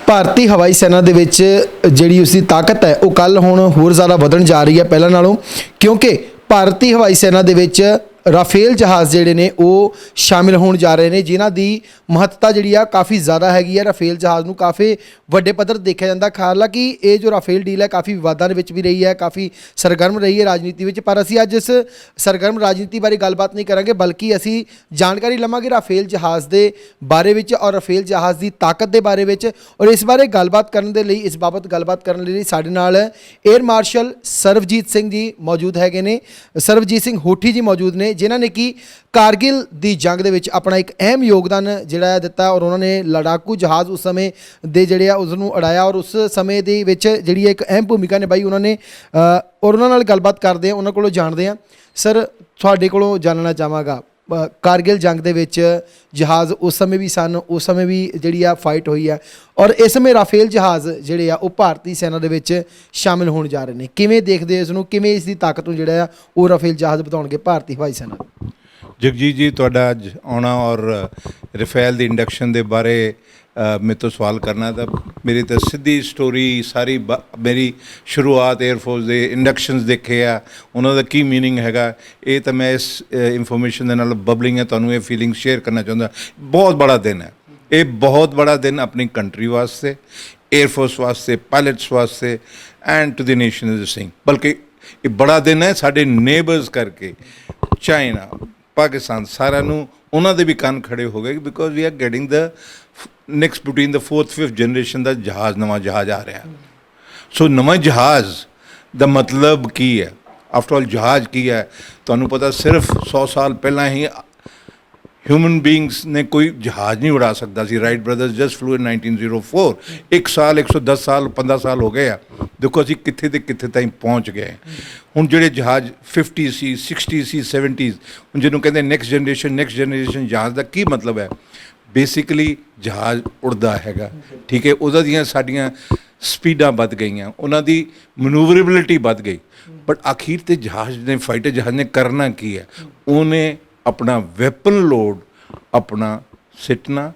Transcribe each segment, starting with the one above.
ਭਾਰਤੀ ਹਵਾਈ ਸੈਨਾ ਦੇ ਵਿੱਚ ਜਿਹੜੀ ਉਸਦੀ ਤਾਕਤ ਹੈ ਉਹ ਕੱਲ੍ਹ ਹੁਣ ਹੋਰ ਜ਼ਿਆਦਾ ਵਧਣ ਜਾ ਰਹੀ ਹੈ ਪਹਿਲਾਂ ਨਾਲੋਂ, ਕਿਉਂਕਿ ਭਾਰਤੀ ਹਵਾਈ ਸੈਨਾ ਦੇ ਵਿੱਚ ਰਾਫੇਲ ਜਹਾਜ਼ ਜਿਹੜੇ ਨੇ ਉਹ ਸ਼ਾਮਿਲ ਹੋਣ ਜਾ ਰਹੇ ਨੇ, ਜਿਨ੍ਹਾਂ ਦੀ ਮਹੱਤਤਾ ਜਿਹੜੀ ਆ ਕਾਫੀ ਜ਼ਿਆਦਾ ਹੈਗੀ ਹੈ। ਰਾਫੇਲ ਜਹਾਜ਼ ਨੂੰ ਕਾਫੀ ਵੱਡੇ ਪੱਧਰ ਦੇਖਿਆ ਜਾਂਦਾ। ਹਾਲਾਂਕਿ ਇਹ ਜੋ ਰਾਫੇਲ ਡੀਲ ਹੈ ਕਾਫੀ ਵਿਵਾਦਾਂ ਦੇ ਵਿੱਚ ਵੀ ਰਹੀ ਹੈ, ਕਾਫੀ ਸਰਗਰਮ ਰਹੀ ਹੈ ਰਾਜਨੀਤੀ ਵਿੱਚ, ਪਰ ਅਸੀਂ ਅੱਜ ਇਸ ਸਰਗਰਮ ਰਾਜਨੀਤੀ ਬਾਰੇ ਗੱਲਬਾਤ ਨਹੀਂ ਕਰਾਂਗੇ, ਬਲਕਿ ਅਸੀਂ ਜਾਣਕਾਰੀ ਲਵਾਂਗੇ ਰਾਫੇਲ ਜਹਾਜ਼ ਦੇ ਬਾਰੇ ਵਿੱਚ ਔਰ ਰਾਫੇਲ ਜਹਾਜ਼ ਦੀ ਤਾਕਤ ਦੇ ਬਾਰੇ ਵਿੱਚ। ਔਰ ਇਸ ਬਾਰੇ ਗੱਲਬਾਤ ਕਰਨ ਦੇ ਲਈ, ਇਸ ਬਾਬਤ ਗੱਲਬਾਤ ਕਰਨ ਲਈ ਸਾਡੇ ਨਾਲ ਏਅਰ ਮਾਰਸ਼ਲ ਸਰਬਜੀਤ ਸਿੰਘ ਜੀ ਮੌਜੂਦ ਹੈਗੇ ਨੇ, ਸਰਬਜੀਤ ਸਿੰਘ ਹੋਠੀ ਜੀ ਮੌਜੂਦ ਨੇ, ਜਿਨ੍ਹਾਂ ਨੇ ਕਿ ਕਾਰਗਿਲ ਦੀ ਜੰਗ ਦੇ ਵਿੱਚ ਆਪਣਾ ਇੱਕ ਅਹਿਮ ਯੋਗਦਾਨ ਜਿਹੜਾ ਦਿੱਤਾ ਔਰ ਉਹਨਾਂ ਨੇ ਲੜਾਕੂ ਜਹਾਜ਼ ਉਸ ਸਮੇਂ ਦੇ ਜਿਹੜੇ ਆ ਉਸ ਨੂੰ ਉਡਾਇਆ ਔਰ ਉਸ ਸਮੇਂ ਦੇ ਵਿੱਚ ਜਿਹੜੀ ਇੱਕ ਅਹਿਮ ਭੂਮਿਕਾ ਨਿਭਾਈ ਉਹਨਾਂ ਨੇ। ਔਰ ਉਹਨਾਂ ਨਾਲ ਗੱਲਬਾਤ ਕਰਦੇ ਹਾਂ, ਉਹਨਾਂ ਕੋਲੋਂ ਜਾਣਦੇ ਹਾਂ। ਸਰ, ਤੁਹਾਡੇ ਕੋਲੋਂ ਜਾਣਨਾ ਚਾਹਾਂਗਾ, ਕਾਰਗਿਲ ਜੰਗ ਦੇ ਵਿੱਚ ਜਹਾਜ਼ ਉਸ ਸਮੇਂ ਵੀ ਸਨ, ਉਸ ਸਮੇਂ ਵੀ ਜਿਹੜੀ ਆ ਫਾਈਟ ਹੋਈ ਹੈ ਔਰ ਇਸ ਸਮੇਂ ਰਾਫੇਲ ਜਹਾਜ਼ ਜਿਹੜੇ ਆ ਉਹ ਭਾਰਤੀ ਸੈਨਾ ਦੇ ਵਿੱਚ ਸ਼ਾਮਿਲ ਹੋਣ ਜਾ ਰਹੇ ਨੇ। ਕਿਵੇਂ ਦੇਖਦੇ ਹੋ ਇਸ ਨੂੰ, ਕਿਵੇਂ ਇਸ ਦੀ ਤਾਕਤ ਨੂੰ ਜਿਹੜਾ ਆ ਉਹ ਰਾਫੇਲ ਜਹਾਜ਼ ਬਤਾਉਣਗੇ ਭਾਰਤੀ ਹਵਾਈ ਸੈਨਾ? ਜਗਜੀਤ ਜੀ, ਤੁਹਾਡਾ ਅੱਜ ਆਉਣਾ ਔਰ ਰਾਫੇਲ ਦੀ ਇੰਡਕਸ਼ਨ ਦੇ ਬਾਰੇ ਮੇਰੇ ਤੋਂ ਸਵਾਲ ਕਰਨਾ, ਤਾਂ ਮੇਰੀ ਤਾਂ ਸਿੱਧੀ ਸਟੋਰੀ ਸਾਰੀ ਮੇਰੀ ਸ਼ੁਰੂਆਤ 에ਅਰਫੋਰਸ ਦੇ ਇੰਡਕਸ਼ਨਸ ਦੇਖੇ ਆ, ਉਹਨਾਂ ਦਾ ਕੀ ਮੀਨਿੰਗ ਹੈਗਾ, ਇਹ ਤਾਂ ਮੈਂ ਇਸ ਇਨਫੋਰਮੇਸ਼ਨ ਦੇ ਨਾਲ ਬਬਲਿੰਗ ਹੈ, ਤੁਹਾਨੂੰ ਇਹ ਫੀਲਿੰਗ ਸ਼ੇਅਰ ਕਰਨਾ ਚਾਹੁੰਦਾ। ਬਹੁਤ ਬੜਾ ਦਿਨ ਹੈ ਇਹ, ਬਹੁਤ ਬੜਾ ਦਿਨ ਆਪਣੀ ਕੰਟਰੀ ਵਾਸਤੇ, 에ਅਰਫੋਰਸ ਵਾਸਤੇ, ਪਾਇਲਟਸ ਵਾਸਤੇ and to the nation is ਸਿੰਘ। ਬਲਕਿ ਇਹ ਬੜਾ ਦਿਨ ਹੈ ਸਾਡੇ ਨੇਬਰਸ ਕਰਕੇ, ਚਾਈਨਾ, ਪਾਕਿਸਤਾਨ, ਸਾਰਿਆਂ ਨੂੰ ਉਹਨਾਂ ਦੇ ਵੀ ਕੰਨ ਖੜੇ ਹੋ ਗਏ, because we are getting the next between the 4th 5th generation ਦਾ ਜਹਾਜ਼, ਨਵਾਂ ਜਹਾਜ਼ ਆ ਰਿਹਾ। ਸੋ ਨਵਾਂ ਜਹਾਜ਼ ਦਾ ਮਤਲਬ ਕੀ ਹੈ? ਆਫਟਰ ਆਲ ਜਹਾਜ਼ ਕੀ ਹੈ? ਤੁਹਾਨੂੰ ਪਤਾ ਸਿਰਫ 100 ਸਾਲ ਪਹਿਲਾਂ ਹੀ ਹਿਊਮਨ ਬੀਇੰਗਸ ਨੇ ਕੋਈ ਜਹਾਜ਼ ਨਹੀਂ ਉਡਾ ਸਕਦਾ ਸੀ। ਰਾਈਟ ਬ੍ਰਦਰਸ ਜਸਟ ਫਲੂ ਇਨ 1904। 1 ਸਾਲ 110 ਸਾਲ 15 ਸਾਲ ਹੋ ਗਏ ਆ, ਦੇਖੋ ਅਸੀਂ ਕਿੱਥੇ ਤੇ ਕਿੱਥੇ ਤਾਈਂ ਪਹੁੰਚ ਗਏ। ਹੁਣ ਜਿਹੜੇ ਜਹਾਜ਼ 50 ਸੀ, 60 ਸੀ, 70s, ਹੁਣ ਜਿਹਨੂੰ ਕਹਿੰਦੇ ਨੈਕਸਟ ਜਨਰੇਸ਼ਨ ਜਹਾਜ਼ ਦਾ ਕੀ ਮਤਲਬ ਹੈ? ਬੇਸਿਕਲੀ ਜਹਾਜ਼ ਉੜਦਾ ਹੈਗਾ, ਠੀਕ ਹੈ, ਉਹਦਾ ਦੀਆਂ ਸਾਡੀਆਂ ਸਪੀਡਾਂ ਵੱਧ ਗਈਆਂ, ਉਹਨਾਂ ਦੀ ਮਨੂਵਰੇਬਿਲਿਟੀ ਵੱਧ ਗਈ, ਬਟ ਆਖਿਰ ਤੇ ਜਹਾਜ਼ ਨੇ, ਫਾਈਟਰ ਜਹਾਜ਼ ਨੇ ਕਰਨਾ ਕੀ ਹੈ? ਉਹਨੇ ਆਪਣਾ ਵੈਪਨ ਲੋਡ ਆਪਣਾ ਸਿੱਟਣਾ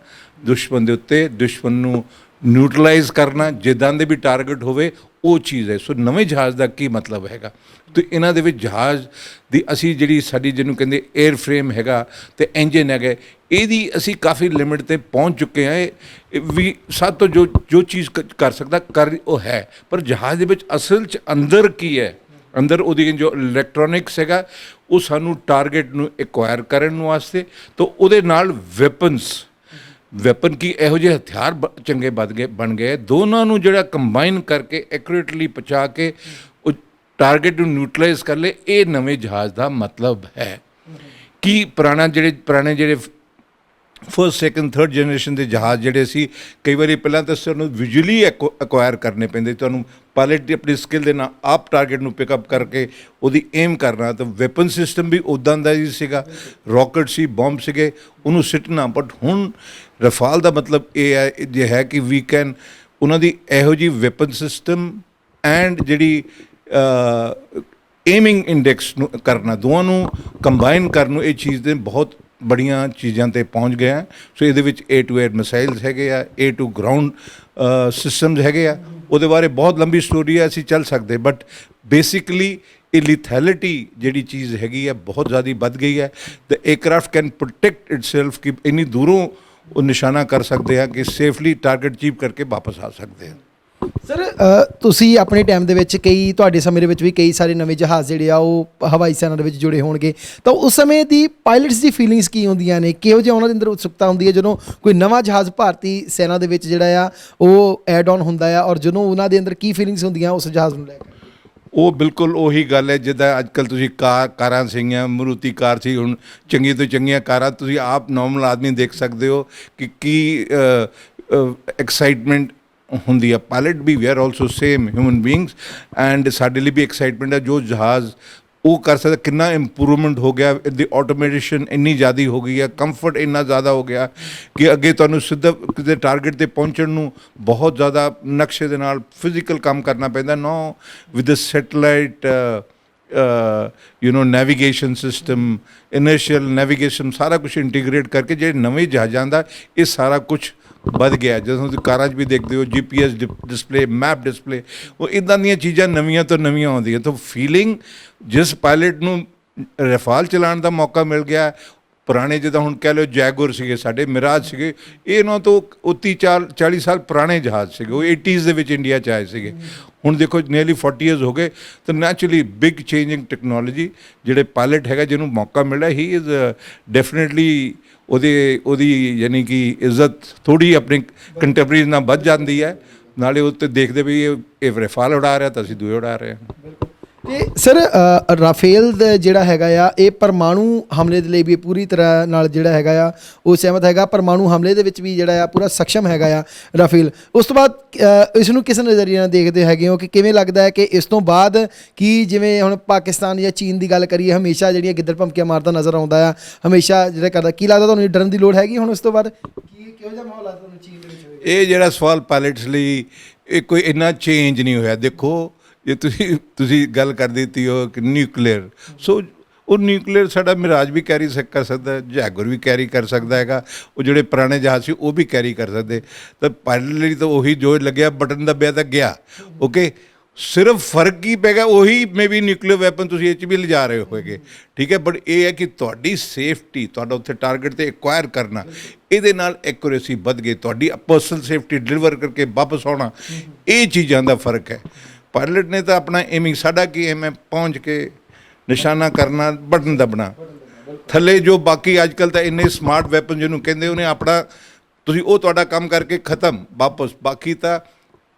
ਦੁਸ਼ਮਣ ਦੇ ਉੱਤੇ, ਦੁਸ਼ਮਣ ਨੂੰ ਨਿਊਟਰਲਾਈਜ਼ ਕਰਨਾ, ਜਿੱਦਾਂ ਦੇ ਵੀ ਟਾਰਗੇਟ ਹੋਵੇ ਉਹ ਚੀਜ਼ ਹੈ। ਸੋ ਨਵੇਂ ਜਹਾਜ਼ ਦਾ ਕੀ ਮਤਲਬ ਹੈਗਾ? ਅਤੇ ਇਹਨਾਂ ਦੇ ਵਿੱਚ ਜਹਾਜ਼ ਦੀ ਅਸੀਂ ਜਿਹੜੀ ਸਾਡੀ ਜਿਹਨੂੰ ਕਹਿੰਦੇ ਏਅਰ ਫਰੇਮ ਹੈਗਾ ਅਤੇ ਇੰਜਨ ਹੈਗਾ, ਇਹਦੀ ਅਸੀਂ ਕਾਫੀ ਲਿਮਿਟ 'ਤੇ ਪਹੁੰਚ ਚੁੱਕੇ ਹਾਂ। ਇਹ ਵੀ ਸਭ ਤੋਂ ਜੋ ਚੀਜ਼ ਕਰ ਸਕਦਾ ਕਰ ਉਹ ਹੈ, ਪਰ ਜਹਾਜ਼ ਦੇ ਵਿੱਚ ਅਸਲ 'ਚ ਅੰਦਰ ਕੀ ਹੈ? ਅੰਦਰ ਉਹਦੀ ਜੋ ਇਲੈਕਟ੍ਰੋਨਿਕਸ ਹੈਗਾ ਉਹ ਸਾਨੂੰ ਟਾਰਗੇਟ ਨੂੰ ਐਕਵਾਇਰ ਕਰਨ ਵਾਸਤੇ, ਤਾਂ ਉਹਦੇ ਨਾਲ ਵੈਪਨ ਕੀ ਇਹੋ ਜਿਹੇ ਹਥਿਆਰ ਚੰਗੇ ਬਣ ਗਏ, ਦੋਨਾਂ ਨੂੰ ਜਿਹੜਾ ਕੰਬਾਈਨ ਕਰਕੇ ਐਕੂਰੇਟਲੀ ਪਹੁੰਚਾ ਕੇ ਉਹ ਟਾਰਗੇਟ ਨੂੰ ਨਿਊਟਰਲਾਈਜ਼ ਕਰ ਲਏ। ਇਹ ਨਵੇਂ ਜਹਾਜ਼ ਦਾ ਮਤਲਬ ਹੈ। ਕਿ ਪੁਰਾਣੇ ਜਿਹੜੇ 1st 2nd 3rd ਜਨਰੇਸ਼ਨ ਦੇ ਜਹਾਜ਼ ਜਿਹੜੇ ਸੀ, ਕਈ ਵਾਰੀ ਪਹਿਲਾਂ ਤਾਂ ਸਾਨੂੰ ਵਿਜ਼ੂਅਲੀ ਐਕਵਾਇਰ ਕਰਨੇ ਪੈਂਦੇ, ਤੁਹਾਨੂੰ ਪਾਇਲਟ ਦੀ ਆਪਣੀ ਸਕਿੱਲ ਦੇ ਨਾਲ ਆਪ ਟਾਰਗੇਟ ਨੂੰ ਪਿਕਅਪ ਕਰਕੇ ਉਹਦੀ ਏਮ ਕਰਨਾ, ਤਾਂ ਵੈਪਨ ਸਿਸਟਮ ਵੀ ਉੱਦਾਂ ਦਾ ਹੀ ਸੀਗਾ, ਰੌਕਟ ਸੀ, ਬੰਬ ਸੀਗੇ, ਉਹਨੂੰ ਸਿੱਟਣਾ। ਬਟ ਹੁਣ ਰਾਫੇਲ ਦਾ ਮਤਲਬ ਇਹ ਹੈ ਕਿ ਵੀ ਕੈਨ ਉਹਨਾਂ ਦੀ ਇਹੋ ਜਿਹੀ ਵੈਪਨ ਸਿਸਟਮ ਐਂਡ ਜਿਹੜੀ ਏਮਿੰਗ ਇੰਡੈਕਸ ਨੂੰ ਕਰਨਾ, ਦੋਵਾਂ ਨੂੰ ਕੰਬਾਈਨ ਕਰਨ ਨੂੰ, ਇਹ ਚੀਜ਼ ਦੇ ਬਹੁਤ ਬੜੀਆਂ ਚੀਜ਼ਾਂ 'ਤੇ ਪਹੁੰਚ ਗਏ ਆ। ਸੋ ਇਹਦੇ ਵਿੱਚ A to air ਮਿਸਾਈਲਸ ਹੈਗੇ ਆ, A to ground ਸਿਸਟਮਸ ਹੈਗੇ ਆ। ਉਹਦੇ ਬਾਰੇ ਬਹੁਤ ਲੰਬੀ ਸਟੋਰੀ ਹੈ, ਅਸੀਂ ਚੱਲ ਸਕਦੇ, ਬਟ ਬੇਸਿਕਲੀ ਇਹ ਲਿਥੈਲਿਟੀ ਜਿਹੜੀ ਚੀਜ਼ ਹੈਗੀ ਆ ਬਹੁਤ ਜ਼ਿਆਦਾ ਵੱਧ ਗਈ ਹੈ। ਦ ਏਅਰਕ੍ਰਾਫਟ ਕੈਨ ਪ੍ਰੋਟੈਕਟ ਇਟਸੈਲਫ, ਕਿ ਇੰਨੀ ਦੂਰੋਂ ਉਹ ਨਿਸ਼ਾਨਾ ਕਰ ਸਕਦੇ ਆ ਕਿ ਸੇਫਲੀ ਟਾਰਗੇਟ ਅਚੀਵ ਕਰਕੇ ਵਾਪਸ ਆ ਸਕਦੇ ਆ। ਸਰ, ਤੁਸੀਂ ਆਪਣੇ ਟਾਈਮ ਦੇ ਵਿੱਚ ਤੁਹਾਡੇ ਸਮੇਂ ਦੇ ਵਿੱਚ ਵੀ ਕਈ ਸਾਰੇ ਨਵੇਂ ਜਹਾਜ਼ ਜਿਹੜੇ ਆ ਉਹ ਹਵਾਈ ਸੈਨਾ ਦੇ ਵਿੱਚ ਜੁੜੇ ਹੋਣਗੇ, ਤਾਂ ਉਸ ਸਮੇਂ ਦੀ ਪਾਇਲਟਸ ਦੀ ਫੀਲਿੰਗਸ ਕੀ ਹੁੰਦੀਆਂ ਨੇ? ਕਿਹੋ ਜਿਹਾ ਉਹਨਾਂ ਦੇ ਅੰਦਰ ਉਤਸੁਕਤਾ ਹੁੰਦੀ ਹੈ ਜਦੋਂ ਕੋਈ ਨਵਾਂ ਜਹਾਜ਼ ਭਾਰਤੀ ਸੈਨਾ ਦੇ ਵਿੱਚ ਜਿਹੜਾ ਆ ਉਹ ਐਡ ਆਨ ਹੁੰਦਾ ਆ, ਔਰ ਜਦੋਂ ਉਹਨਾਂ ਦੇ ਅੰਦਰ ਕੀ ਫੀਲਿੰਗਸ ਹੁੰਦੀਆਂ ਉਸ ਜਹਾਜ਼ ਨੂੰ ਲੈ ਕੇ? ਉਹ ਬਿਲਕੁਲ ਉਹੀ ਗੱਲ ਹੈ ਜਿੱਦਾਂ ਅੱਜ ਕੱਲ੍ਹ ਤੁਸੀਂ ਕਾਰਾਂ ਸੀਗੀਆਂ, ਮਰੂਤੀ ਕਾਰ ਸੀ, ਹੁਣ ਚੰਗੀਆਂ ਤੋਂ ਚੰਗੀਆਂ ਕਾਰਾਂ ਤੁਸੀਂ ਆਪ ਨਾਰਮਲ ਆਦਮੀ ਦੇਖ ਸਕਦੇ ਹੋ ਕਿ ਕੀ ਐਕਸਾਈਟਮੈਂਟ ਹੁੰਦੀ ਆ। ਪਾਇਲਟ ਵੀ we are also same human beings, and ਸਾਡੇ ਲਈ ਵੀ ਐਕਸਾਈਟਮੈਂਟ ਹੈ ਜੋ ਜਹਾਜ਼ ਉਹ ਕਰ ਸਕਦਾ। ਕਿੰਨਾ ਇੰਪਰੂਵਮੈਂਟ ਹੋ ਗਿਆ, ਇਹਦੀ ਆਟੋਮੇਟੇਸ਼ਨ ਇੰਨੀ ਜ਼ਿਆਦਾ ਹੋ ਗਈ ਹੈ, ਕੰਫਰਟ ਇੰਨਾ ਜ਼ਿਆਦਾ ਹੋ ਗਿਆ ਕਿ ਅੱਗੇ ਤੁਹਾਨੂੰ ਸਿੱਧਾ ਕਿਤੇ ਟਾਰਗੇਟ 'ਤੇ ਪਹੁੰਚਣ ਨੂੰ ਬਹੁਤ ਜ਼ਿਆਦਾ ਨਕਸ਼ੇ ਦੇ ਨਾਲ ਫਿਜ਼ੀਕਲ ਕੰਮ ਕਰਨਾ ਪੈਂਦਾ। No with satellite navigation system, inertial navigation, ਸਾਰਾ ਕੁਝ ਇੰਟੀਗ੍ਰੇਟ ਕਰਕੇ ਜਿਹੜੇ ਨਵੇਂ ਜਹਾਜ਼ਾਂ ਦਾ ਇਹ ਸਾਰਾ ਕੁਝ ਵੱਧ ਗਿਆ। ਜਦੋਂ ਤੁਸੀਂ ਕਾਰਾਂ 'ਚ ਵੀ ਦੇਖਦੇ ਹੋ GPS ਡਿਸਪਲੇ, ਮੈਪ ਡਿਸਪਲੇ, ਉਹ ਇੱਦਾਂ ਦੀਆਂ ਚੀਜ਼ਾਂ ਨਵੀਆਂ ਤੋਂ ਨਵੀਆਂ ਆਉਂਦੀਆਂ। ਤਾਂ ਫੀਲਿੰਗ ਜਿਸ ਪਾਇਲਟ ਨੂੰ ਰਫਾਲ ਚਲਾਉਣ ਦਾ ਮੌਕਾ ਮਿਲ ਗਿਆ, ਪੁਰਾਣੇ ਜਿੱਦਾਂ ਹੁਣ ਕਹਿ ਲਓ ਜੈਗੁਰ ਸੀਗੇ ਸਾਡੇ, ਮਿਰਾਜ ਸੀਗੇ, ਇਹ ਇਹਨਾਂ ਤੋਂ 30-40 ਸਾਲ ਪੁਰਾਣੇ ਜਹਾਜ਼ ਸੀਗੇ, ਉਹ 80s ਦੇ ਵਿੱਚ ਇੰਡੀਆ 'ਚ ਆਏ ਸੀਗੇ। ਹੁਣ ਦੇਖੋ ਨੀਅਰਲੀ 40 years ਹੋ ਗਏ। ਤਾਂ ਨੈਚੁਰਲੀ ਬਿਗ ਚੇਂਜਿੰਗ ਟੈਕਨੋਲੋਜੀ, ਜਿਹੜੇ ਪਾਇਲਟ ਹੈਗਾ ਜਿਹਨੂੰ ਮੌਕਾ ਮਿਲਿਆ, ਹੀ ਇਜ਼ ਡੈਫੀਨੇਟਲੀ ਉਹਦੀ ਯਾਨੀ ਕਿ ਇੱਜ਼ਤ ਥੋੜ੍ਹੀ ਆਪਣੀ ਕੰਟੈਂਪਰੇਰੀ ਨਾਲ ਵੱਧ ਜਾਂਦੀ ਹੈ। ਨਾਲੇ ਉੱਤੇ ਦੇਖਦੇ ਵੀ ਇਹ ਰਫਾਲ ਉਡਾ ਰਿਹਾ ਤਾਂ ਅਸੀਂ ਦੂਏ ਉਡਾ ਰਹੇ ਹਾਂ। ਤੇ ਸਰ ਰਾਫੇਲ ਦਾ ਜਿਹੜਾ ਹੈਗਾ ਆ, ਇਹ ਪਰਮਾਣੂ ਹਮਲੇ ਦੇ ਲਈ ਵੀ ਪੂਰੀ ਤਰ੍ਹਾਂ ਨਾਲ ਜਿਹੜਾ ਹੈਗਾ ਆ ਉਹ ਸਹਿਮਤ ਹੈਗਾ। ਪਰਮਾਣੂ ਹਮਲੇ ਦੇ ਵਿੱਚ ਵੀ ਜਿਹੜਾ ਆ ਪੂਰਾ ਸક્ષਮ ਹੈਗਾ ਆ ਰਾਫੇਲ। ਉਸ ਤੋਂ ਬਾਅਦ ਇਸ ਨੂੰ ਕਿਸ ਨਜ਼ਰੀਏ ਨਾਲ ਦੇਖਦੇ ਹੈਗੇ ਹੋ ਕਿ ਕਿਵੇਂ ਲੱਗਦਾ ਹੈ ਕਿ ਇਸ ਤੋਂ ਬਾਅਦ ਕੀ, ਜਿਵੇਂ ਹੁਣ ਪਾਕਿਸਤਾਨ ਜਾਂ ਚੀਨ ਦੀ ਗੱਲ ਕਰੀਏ, ਹਮੇਸ਼ਾ ਜਿਹੜੀਆਂ ਗਿੱਦੜ ਭਮਕੀਆਂ ਮਾਰਦਾ ਨਜ਼ਰ ਆਉਂਦਾ ਆ, ਹਮੇਸ਼ਾ ਜਿਹੜਾ ਕਰਦਾ, ਕੀ ਲੱਗਦਾ ਤੁਹਾਨੂੰ ਡਰਨ ਦੀ ਲੋੜ ਹੈਗੀ ਹੁਣ ਉਸ ਤੋਂ ਬਾਅਦ? ਕਿਹੋ ਜਿਹਾ ਮਾਹੌਲ ਲੱਗਦਾ ਤੁਹਾਨੂੰ ਚੀਨ ਦੇ ਵਿੱਚ? ਇਹ ਜਿਹੜਾ ਸਵਾਲ ਪਾਇਲਟਸ ਲਈ, ਇਹ ਕੋਈ ਇੰਨਾ ਚੇਂਜ ਨਹੀਂ ਹੋਇਆ। ਦੇਖੋ ਜੇ ਤੁਸੀਂ ਗੱਲ ਕਰ ਦਿੱਤੀ ਹੋ ਕਿ ਨਿਊਕਲੀਅਰ, ਸੋ ਉਹ ਨਿਊਕਲੀਅਰ ਸਾਡਾ ਮਿਰਾਜ ਵੀ ਕੈਰੀ ਕਰ ਸਕਦਾ, ਜੈਗੁਰ ਵੀ ਕੈਰੀ ਕਰ ਸਕਦਾ ਹੈਗਾ, ਉਹ ਜਿਹੜੇ ਪੁਰਾਣੇ ਜਹਾਜ਼ ਸੀ ਉਹ ਵੀ ਕੈਰੀ ਕਰ ਸਕਦੇ। ਤਾਂ ਪਾਇਲਟ ਲਈ ਤਾਂ ਉਹੀ ਜੋ ਲੱਗਿਆ, ਬਟਨ ਦੱਬਿਆ ਤਾਂ ਗਿਆ। ਓਕੇ, ਸਿਰਫ ਫਰਕ ਕੀ ਪੈ ਗਿਆ, ਉਹੀ ਮੇ ਵੀ ਨਿਊਕਲੀਅਰ ਵੈਪਨ ਤੁਸੀਂ ਇਹ 'ਚ ਵੀ ਲਿਜਾ ਰਹੇ ਹੋਏਗੇ, ਠੀਕ ਹੈ। ਬਟ ਇਹ ਹੈ ਕਿ ਤੁਹਾਡੀ ਸੇਫਟੀ, ਤੁਹਾਡਾ ਉੱਥੇ ਟਾਰਗੇਟ 'ਤੇ ਐਕਵਾਇਰ ਕਰਨਾ, ਇਹਦੇ ਨਾਲ ਐਕੂਰੇਸੀ ਵੱਧ ਗਈ, ਤੁਹਾਡੀ ਪਰਸਨਲ ਸੇਫਟੀ ਡਿਲੀਵਰ ਕਰਕੇ ਵਾਪਸ ਆਉਣਾ, ਇਹ ਚੀਜ਼ਾਂ ਦਾ ਫਰਕ ਹੈ। ਪਾਇਲਟ ਨੇ ਤਾਂ ਆਪਣਾ ਏਮਿੰਗ, ਸਾਡਾ ਕੀ ਐਮ ਹੈ, ਪਹੁੰਚ ਕੇ ਨਿਸ਼ਾਨਾ ਕਰਨਾ, ਬਟਨ ਦੱਬਣਾ ਥੱਲੇ। ਜੋ ਬਾਕੀ ਅੱਜ ਕੱਲ੍ਹ ਤਾਂ ਇੰਨੇ ਸਮਾਰਟ ਵੈਪਨ ਜਿਹਨੂੰ ਕਹਿੰਦੇ, ਉਹਨੇ ਆਪਣਾ, ਤੁਸੀਂ ਉਹ ਤੁਹਾਡਾ ਕੰਮ ਕਰਕੇ ਖਤਮ, ਵਾਪਸ। ਬਾਕੀ ਤਾਂ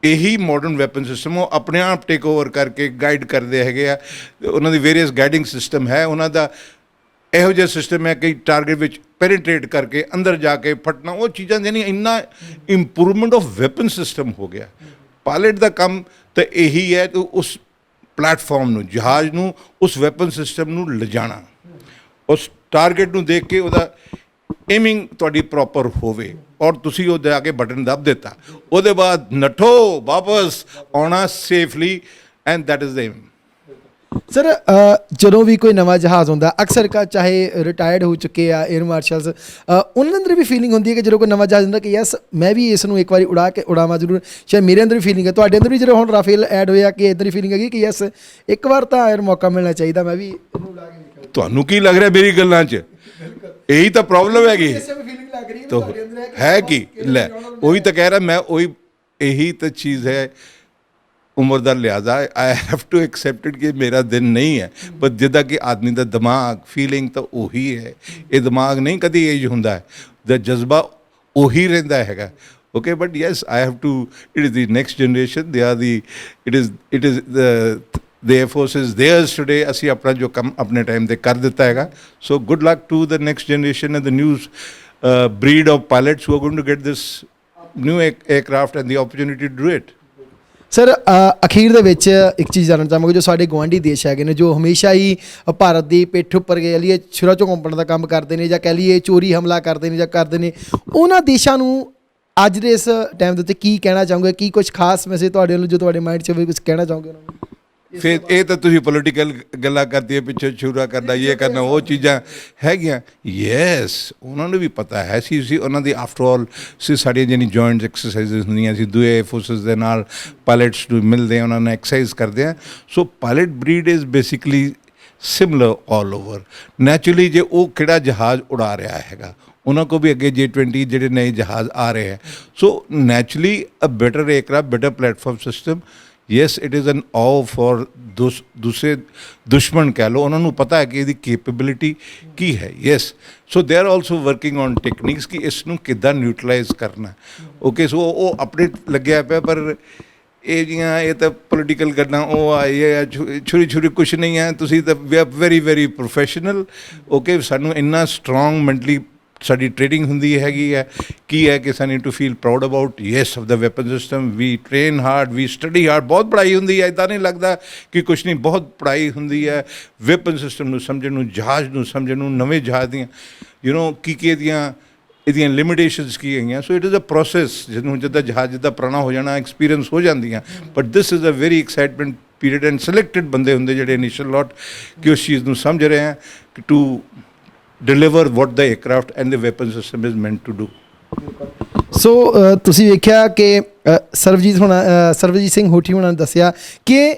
ਇਹੀ ਮਾਡਰਨ ਵੈਪਨ ਸਿਸਟਮ ਉਹ ਆਪਣੇ ਆਪ ਟੇਕ ਓਵਰ ਕਰਕੇ ਗਾਈਡ ਕਰਦੇ ਹੈਗੇ ਆ। ਉਹਨਾਂ ਦੀ ਵੇਰੀਅਸ ਗਾਈਡਿੰਗ ਸਿਸਟਮ ਹੈ, ਉਹਨਾਂ ਦਾ ਇਹੋ ਜਿਹਾ ਸਿਸਟਮ ਹੈ ਕਿ ਟਾਰਗੇਟ ਵਿੱਚ ਪੈਨੀਟ੍ਰੇਟ ਕਰਕੇ ਅੰਦਰ ਜਾ ਕੇ ਫਟਣਾ, ਉਹ ਚੀਜ਼ਾਂ ਜਿਹੜੀਆਂ ਇੰਨਾ ਇੰਪਰੂਵਮੈਂਟ ਆਫ ਵੈਪਨ ਸਿਸਟਮ ਹੋ ਗਿਆ। ਪਾਇਲਟ ਦਾ ਕੰਮ ਤਾਂ ਇਹੀ ਹੈ ਕਿ ਉਸ ਪਲੈਟਫਾਰਮ ਨੂੰ, ਜਹਾਜ਼ ਨੂੰ, ਉਸ ਵੈਪਨ ਸਿਸਟਮ ਨੂੰ ਲਿਜਾਣਾ, ਉਸ ਟਾਰਗੇਟ ਨੂੰ ਦੇਖ ਕੇ ਉਹਦਾ ਏਮਿੰਗ ਤੁਹਾਡੀ ਪ੍ਰੋਪਰ ਹੋਵੇ, ਔਰ ਤੁਸੀਂ ਉਹ ਜਾ ਕੇ ਬਟਨ ਦੱਬ ਦਿੱਤਾ, ਉਹਦੇ ਬਾਅਦ ਨੱਠੋ, ਵਾਪਸ ਆਉਣਾ safely, and that is the aim. Sir ਜਦੋਂ ਵੀ ਕੋਈ ਨਵਾਂ ਜਹਾਜ਼ ਹੁੰਦਾ, ਅਕਸਰ ਚਾਹੇ ਰਿਟਾਇਰਡ ਹੋ ਚੁੱਕੇ ਆ ਏਅਰ ਮਾਰਸ਼ਲਸ, ਉਹਨਾਂ ਦੇ ਅੰਦਰ ਵੀ ਫੀਲਿੰਗ ਹੁੰਦੀ ਹੈ ਕਿ ਜਦੋਂ ਕੋਈ ਨਵਾਂ ਜਹਾਜ਼ ਹੁੰਦਾ ਕਿ ਯੈਸ ਮੈਂ ਵੀ ਇਸ ਨੂੰ ਇੱਕ ਵਾਰੀ ਉਡਾਵਾਂ ਜ਼ਰੂਰ। ਸ਼ਾਇਦ ਮੇਰੇ ਅੰਦਰ ਵੀ ਫੀਲਿੰਗ ਹੈ, ਤੁਹਾਡੇ ਅੰਦਰ ਵੀ ਜਦੋਂ ਹੁਣ ਰਾਫੇਲ ਐਡ ਹੋਇਆ ਕਿ ਇੱਦਾਂ ਦੀ ਫੀਲਿੰਗ ਹੈਗੀ ਕਿ ਯੈਸ ਇੱਕ ਵਾਰ ਤਾਂ ਯਾਰ ਮੌਕਾ ਮਿਲਣਾ ਚਾਹੀਦਾ, ਮੈਂ ਵੀ ਇਹਨੂੰ ਉਡਾ ਕੇ ਦੇਖਾਂ? ਤੁਹਾਨੂੰ ਕੀ ਲੱਗ ਰਿਹਾ ਮੇਰੀ ਗੱਲਾਂ 'ਚ? ਇਹੀ ਤਾਂ ਪ੍ਰੋਬਲਮ ਹੈਗੀ ਹੈ ਕਿ ਲੈ, ਉਹੀ ਤਾਂ ਕਹਿ ਰਿਹਾ ਮੈਂ, ਉਹੀ ਇਹੀ ਤਾਂ ਚੀਜ਼ ਹੈ ਉਮਰ ਦਾ ਲਿਹਾਜ਼ਾ। ਆਈ ਹੈਵ ਟੂ ਐਕਸੈਪਟ ਕਿ ਮੇਰਾ ਦਿਨ ਨਹੀਂ ਹੈ, ਪਰ ਜਿੱਦਾਂ ਕਿ ਆਦਮੀ ਦਾ ਦਿਮਾਗ, ਫੀਲਿੰਗ ਤਾਂ ਉਹੀ ਹੈ। ਇਹ ਦਿਮਾਗ ਨਹੀਂ ਕਦੀ ਏਜ ਹੁੰਦਾ ਹੈ, ਦਾ ਜਜ਼ਬਾ ਉਹੀ ਰਹਿੰਦਾ ਹੈਗਾ। Okay, but yes I have to, it is the next generation, they are the, it is the Air Force is theirs today. ਅਸੀਂ ਆਪਣਾ ਜੋ ਕੰਮ ਆਪਣੇ ਟਾਈਮ 'ਤੇ ਕਰ ਦਿੱਤਾ ਹੈਗਾ। So good luck to the next generation and the new breed of pilots who are going to get this new aircraft and the opportunity to do it. Sir ਅਖੀਰ ਦੇ ਵਿੱਚ ਇੱਕ ਚੀਜ਼ ਜਾਣਨਾ ਚਾਹਾਂਗੇ, ਜੋ ਸਾਡੇ ਗੁਆਂਢੀ ਦੇਸ਼ ਹੈਗੇ ਨੇ, ਜੋ ਹਮੇਸ਼ਾ ਹੀ ਭਾਰਤ ਦੀ ਪਿੱਠ ਉੱਪਰ ਕਹਿ ਲਈਏ ਛੁਰਾ ਝੋਂਕਣ ਦਾ ਕੰਮ ਕਰਦੇ ਨੇ, ਜਾਂ ਕਹਿ ਲਈਏ ਚੋਰੀ ਹਮਲਾ ਕਰਦੇ ਨੇ ਜਾਂ ਕਰਦੇ ਨੇ, ਉਹਨਾਂ ਦੇਸ਼ਾਂ ਨੂੰ ਅੱਜ ਦੇ ਇਸ ਟਾਈਮ ਦੇ ਉੱਤੇ ਕੀ ਕਹਿਣਾ ਚਾਹੋਗੇ? ਕੀ ਕੁਝ ਖਾਸ ਮੈਸੇਜ ਤੁਹਾਡੇ ਵੱਲੋਂ ਜੋ ਤੁਹਾਡੇ ਮਾਈਂਡ 'ਚ ਹੋਵੇ, ਕੁਝ ਕਹਿਣਾ ਚਾਹੋਗੇ ਉਹਨਾਂ ਨੂੰ? ਫਿਰ ਇਹ ਤਾਂ ਤੁਸੀਂ ਪੋਲੀਟੀਕਲ ਗੱਲਾਂ ਕਰਦੀ ਹੈ, ਪਿੱਛੇ ਛੁਰਾ ਕਰਨਾ, ਇਹ ਕਰਨਾ, ਉਹ ਚੀਜ਼ਾਂ ਹੈਗੀਆਂ। ਯੈਸ, ਉਹਨਾਂ ਨੂੰ ਵੀ ਪਤਾ ਹੈ ਸੀ ਉਹਨਾਂ ਦੀ ਆਫਟਰ ਆਲ ਸਾਡੀਆਂ ਜਿਹੜੀਆਂ ਜੁਆਇੰਟ ਐਕਸਰਸਾਈਜ਼ਸ ਹੁੰਦੀਆਂ ਸੀ ਦੂਏ ਏਅਰ ਫੋਰਸਿਸ ਦੇ ਨਾਲ, ਪਾਇਲਟਸ ਨੂੰ ਮਿਲਦੇ, ਉਹਨਾਂ ਨਾਲ ਐਕਸਰਸਾਈਜ਼ ਕਰਦੇ ਆ। So pilot breed is basically similar all over. Naturally ਜੇ ਉਹ ਕਿਹੜਾ ਜਹਾਜ਼ ਉਡਾ ਰਿਹਾ ਹੈਗਾ, ਉਹਨਾਂ ਕੋਲ ਵੀ ਅੱਗੇ J-20 ਜਿਹੜੇ ਨਏ ਜਹਾਜ਼ ਆ ਰਹੇ ਹੈ। So naturally a better aircraft, better platform system. Yes, it is an ਆਓ ਫॉर ਦੂਸਰੇ ਦੁਸ਼ਮਣ ਕਹਿ ਲਓ, ਉਹਨਾਂ ਨੂੰ ਪਤਾ ਹੈ ਕਿ ਇਹਦੀ ਕੈਪੇਬਿਲਿਟੀ ਕੀ ਹੈ। Yes, so they are also working on techniques ਕਿ ਇਸ ਨੂੰ ਕਿੱਦਾਂ ਨਿਊਟਰਲਾਈਜ਼ ਕਰਨਾ। ਓਕੇ, ਸੋ ਉਹ ਆਪਣੇ ਲੱਗਿਆ ਪਿਆ, ਪਰ ਇਹ ਤਾਂ ਪੋਲੀਟੀਕਲ ਗੱਲਾਂ ਉਹ ਆਈ ਹੈ, ਛੁਰੀ ਕੁਛ ਨਹੀਂ ਹੈ। ਤੁਸੀਂ ਤਾਂ we are very very professional. Okay, ਸਾਨੂੰ ਇੰਨਾ ਸਟਰੋਂਗ ਮੈਂਟਲੀ ਸਾਡੀ ਟ੍ਰੇਨਿੰਗ ਹੁੰਦੀ ਹੈਗੀ ਹੈ। ਕੀ ਹੈ ਕਿ ਸਾਨੂੰ to feel proud about yes of the weapon system. We train hard, we study hard, ਬਹੁਤ ਪੜ੍ਹਾਈ ਹੁੰਦੀ ਹੈ। ਇੱਦਾਂ ਨਹੀਂ ਲੱਗਦਾ ਕਿ ਕੁਛ ਨਹੀਂ, ਬਹੁਤ ਪੜ੍ਹਾਈ ਹੁੰਦੀ ਹੈ ਵੈਪਨ ਸਿਸਟਮ ਨੂੰ ਸਮਝਣ ਨੂੰ, ਜਹਾਜ਼ ਨੂੰ ਸਮਝਣ ਨੂੰ, ਨਵੇਂ ਜਹਾਜ਼ ਦੀਆਂ ਕੀ ਇਹਦੀਆਂ ਲਿਮਿਟੇਸ਼ਨਸ ਕੀ ਹੈਗੀਆਂ। So it is a process, ਜਿਹਨੂੰ ਜਿੱਦਾਂ ਜਹਾਜ਼ ਜਿੱਦਾਂ ਪੁਰਾਣਾ ਹੋ ਜਾਣਾ, ਐਕਸਪੀਰੀਅੰਸ ਹੋ ਜਾਂਦੀਆਂ। But this is a very excitement period and selected ਬੰਦੇ ਹੁੰਦੇ ਜਿਹੜੇ ਇਨੀਸ਼ੀਅਲ ਲੋਟ ਕਿ ਉਸ ਚੀਜ਼ ਨੂੰ ਸਮਝ ਰਹੇ ਹੈ ਕਿ to deliver what the aircraft and the weapon system is meant to do. So ਤੁਸੀਂ ਵੇਖਿਆ ਕਿ ਸਰਬਜੀਤ ਸਿੰਘ ਹੋਠੀ ਹੋਣਾ ਨੇ ਦੱਸਿਆ ਕਿ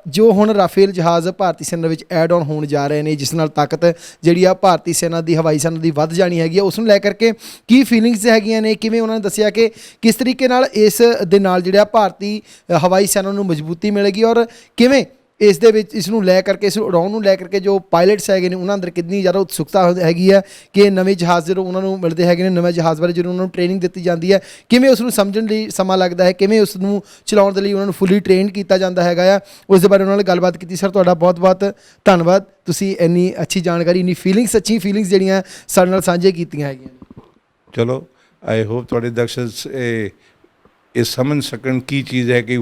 ਜੋ ਹੁਣ ਰਾਫੇਲ ਜਹਾਜ਼ ਭਾਰਤੀ ਸੈਨਾ ਵਿੱਚ ਐਡ ਆਨ ਹੋਣ ਜਾ ਰਹੇ ਨੇ, ਜਿਸ ਨਾਲ ਤਾਕਤ ਜਿਹੜੀ ਆ ਭਾਰਤੀ ਸੈਨਾ ਦੀ, ਹਵਾਈ ਸੈਨਾ ਦੀ ਵੱਧ ਜਾਣੀ ਹੈਗੀ ਆ, ਉਸ ਨੂੰ ਲੈ ਕਰਕੇ ਕੀ ਫੀਲਿੰਗਸ ਹੈਗੀਆਂ ਨੇ, ਕਿਵੇਂ ਉਹਨਾਂ ਨੇ ਦੱਸਿਆ ਕਿ ਕਿਸ ਤਰੀਕੇ ਨਾਲ ਇਸ ਦੇ ਨਾਲ ਜਿਹੜਾ ਭਾਰਤੀ ਹਵਾਈ ਸੈਨਾ ਨੂੰ ਮਜ਼ਬੂਤੀ ਮਿਲੇਗੀ ਔਰ ਕਿਵੇਂ ਇਸ ਦੇ ਵਿੱਚ ਇਸ ਨੂੰ ਲੈ ਕਰਕੇ, ਇਸ ਉਡਾਉਣ ਨੂੰ ਲੈ ਕਰਕੇ ਜੋ ਪਾਇਲਟਸ ਹੈਗੇ ਨੇ ਉਹਨਾਂ ਅੰਦਰ ਕਿੰਨੀ ਜ਼ਿਆਦਾ ਉਤਸੁਕਤਾ ਹੈਗੀ ਹੈ ਕਿ ਨਵੇਂ ਜਹਾਜ਼ ਜਦੋਂ ਉਹਨਾਂ ਨੂੰ ਮਿਲਦੇ ਹੈਗੇ ਨੇ, ਨਵੇਂ ਜਹਾਜ਼ ਬਾਰੇ ਜਦੋਂ ਉਹਨਾਂ ਨੂੰ ਟ੍ਰੇਨਿੰਗ ਦਿੱਤੀ ਜਾਂਦੀ ਹੈ, ਕਿਵੇਂ ਉਸ ਨੂੰ ਸਮਝਣ ਲਈ ਸਮਾਂ ਲੱਗਦਾ ਹੈ, ਕਿਵੇਂ ਉਸ ਨੂੰ ਚਲਾਉਣ ਦੇ ਲਈ ਉਹਨਾਂ ਨੂੰ ਫੁੱਲੀ ਟ੍ਰੇਨ ਕੀਤਾ ਜਾਂਦਾ ਹੈਗਾ ਆ, ਉਸ ਦੇ ਬਾਰੇ ਉਹਨਾਂ ਨਾਲ ਗੱਲਬਾਤ ਕੀਤੀ। ਸਰ ਤੁਹਾਡਾ ਬਹੁਤ ਬਹੁਤ ਧੰਨਵਾਦ, ਤੁਸੀਂ ਇੰਨੀ ਅੱਛੀ ਜਾਣਕਾਰੀ, ਇੰਨੀ ਫੀਲਿੰਗਸ, ਅੱਛੀ ਫੀਲਿੰਗਸ ਜਿਹੜੀਆਂ ਸਾਡੇ ਨਾਲ ਸਾਂਝੇ ਕੀਤੀਆਂ ਹੈਗੀਆਂ। ਚਲੋ ਆਈ ਹੋਪ ਤੁਹਾਡੇ ਦਰਸ਼ਕ ਇਹ ਸਮਝ ਸਕਣ ਕੀ ਚੀਜ਼ ਹੈ ਕਿ